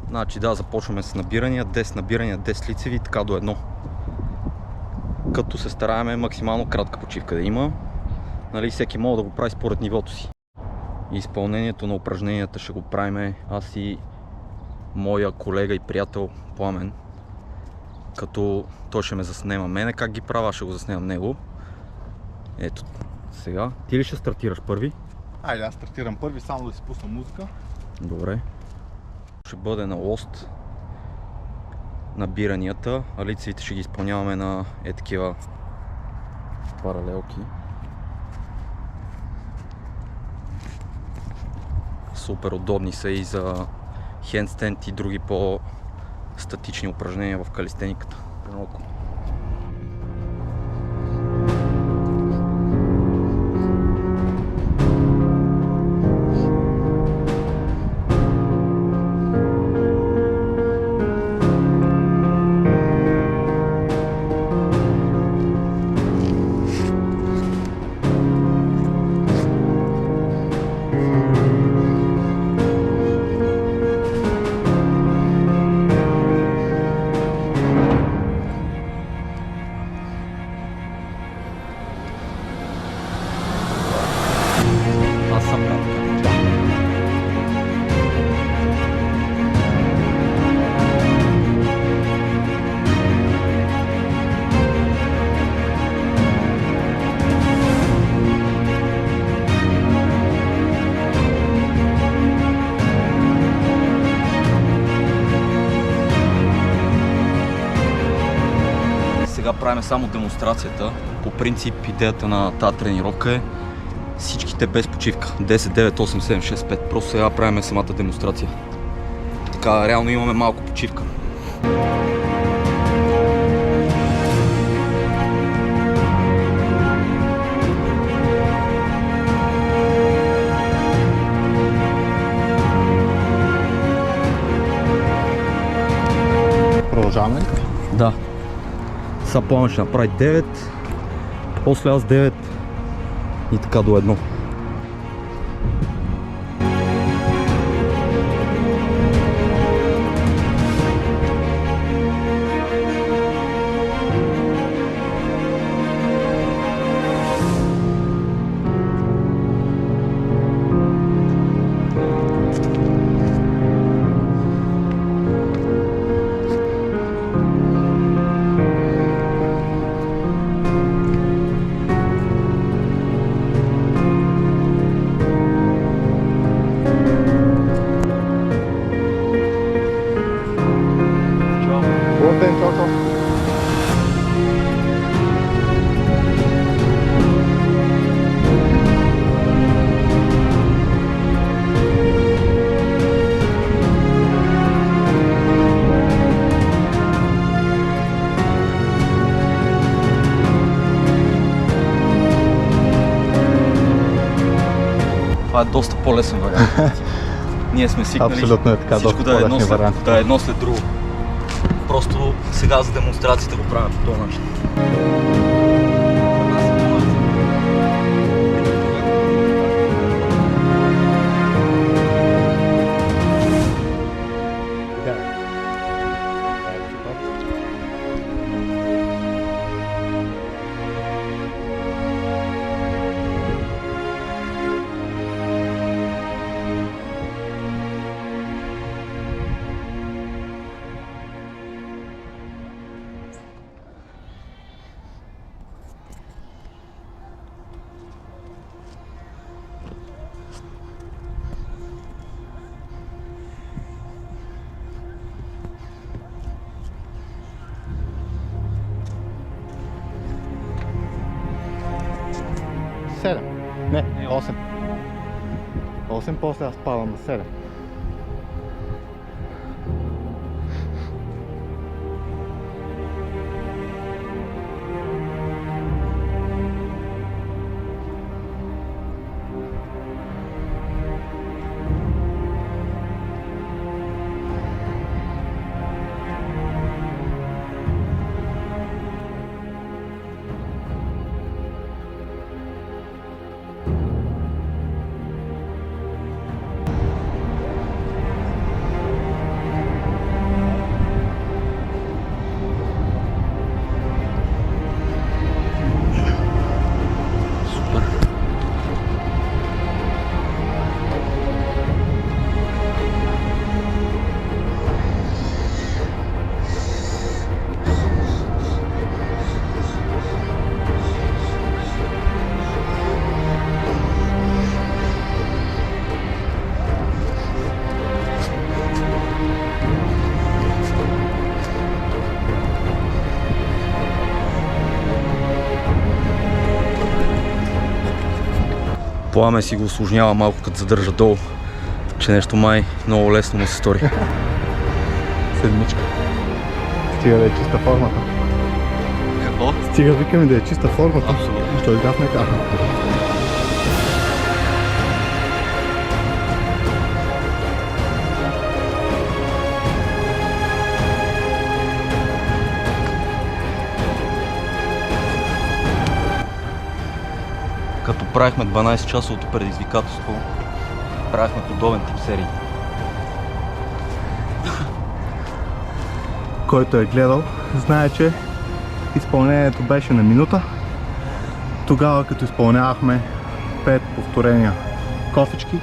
Значи да, започваме с набирания, 10 набирания, 10 лицеви, така до едно. Като се стараеме максимално кратка почивка да има. Нали, всеки може да го прави според нивото си. Изпълнението на упражненията ще го правим аз и моя колега и приятел Пламен. Като той ще ме заснема мене как ги правя, ще го заснемам него. Ето, сега. Ти ли ще стартираш първи? Айде, аз стартирам първи, само да си пусна музика. Добре. Ще бъде на лост набиранията, а лицевите ще ги изпълняваме на такива паралелки. Супер удобни са и за хендстенд и други по-статични упражнения в калистениката. Аз съм прав. Сега правим само демонстрацията. По принцип идеята на тази тренировка е всичките без почивка. 10, 9, 8, 7, 6, 5. Просто сега правим самата демонстрация. Така реално имаме малко почивка. Продължаваме ли? Да. Сега Пламен ще направи 9, после аз 9 и така до едно. Това е доста по-лесен вариант. Ние сме свикнали Абсолютно е така, всичко доста да е вариант. да е едно след друго. Просто сега за демонстрацията го правим по този начин. Не, 8. 8, после аз падам на 7. Пламен си го усложнява малко, като задържа долу, че нещо май много лесно му се стори. Седмичка. Стига да е чиста формата. Какво? Стига викаме да е чиста формата. Абсолютно. Що изгадне каха. Като правихме 12-часовото предизвикателство, правихме подобен тип серии. Който е гледал, знае, че изпълнението беше на минута. Тогава, като изпълнявахме 5 повторения кофички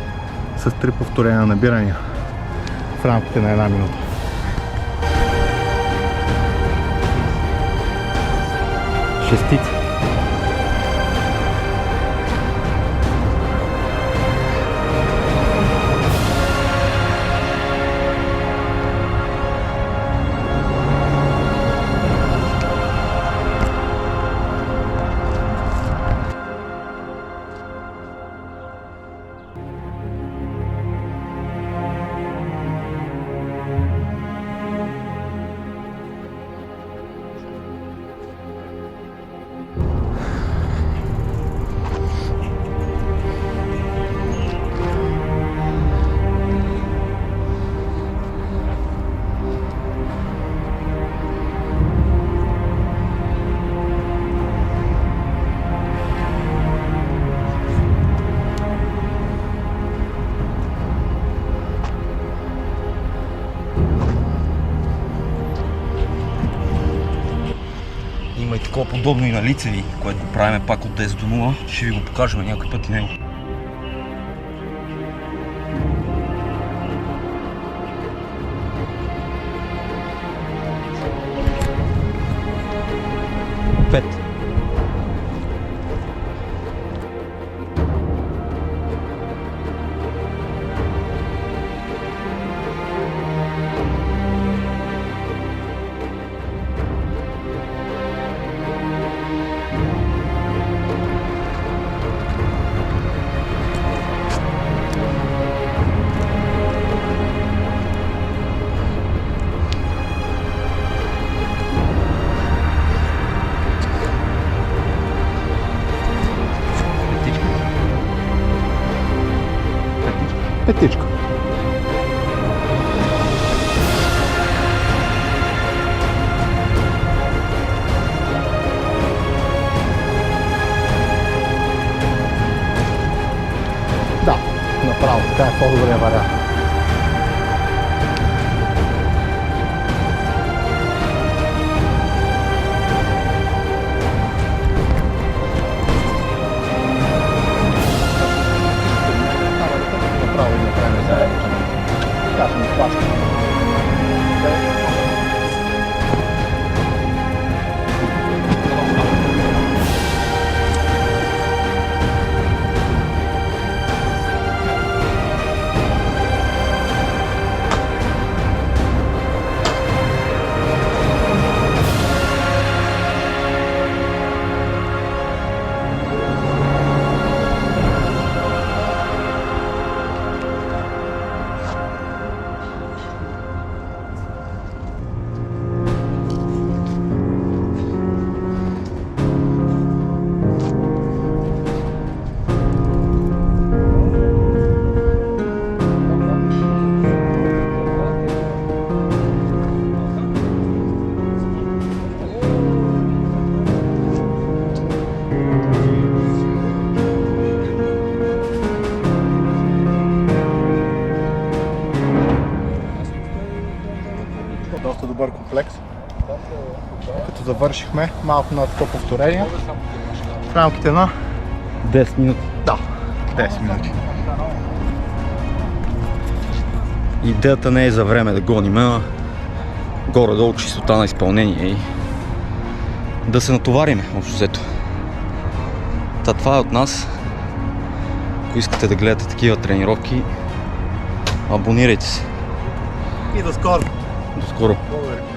с 3 повторения набирания в рамките на една минута. Шестица. Има и такова подобно и на Лицеви, което правиме пак от 10 до 0. Ще ви го покажем някой път и него. Пет. Петичко. Да, направо така е по-добрия вариант. Направо и направим заедно. Кажем плачка. Доста добър комплекс. Като завършихме малко над 100 повторения в рамките на 10 минути. да, 10 минути. Идеята не е за време да гоним, а горе-долу чистота на изпълнение и да се натовариме общо взето. Това е от нас. Ако искате да гледате такива тренировки, абонирайте се. И до скоро! До скоро! Благодаря.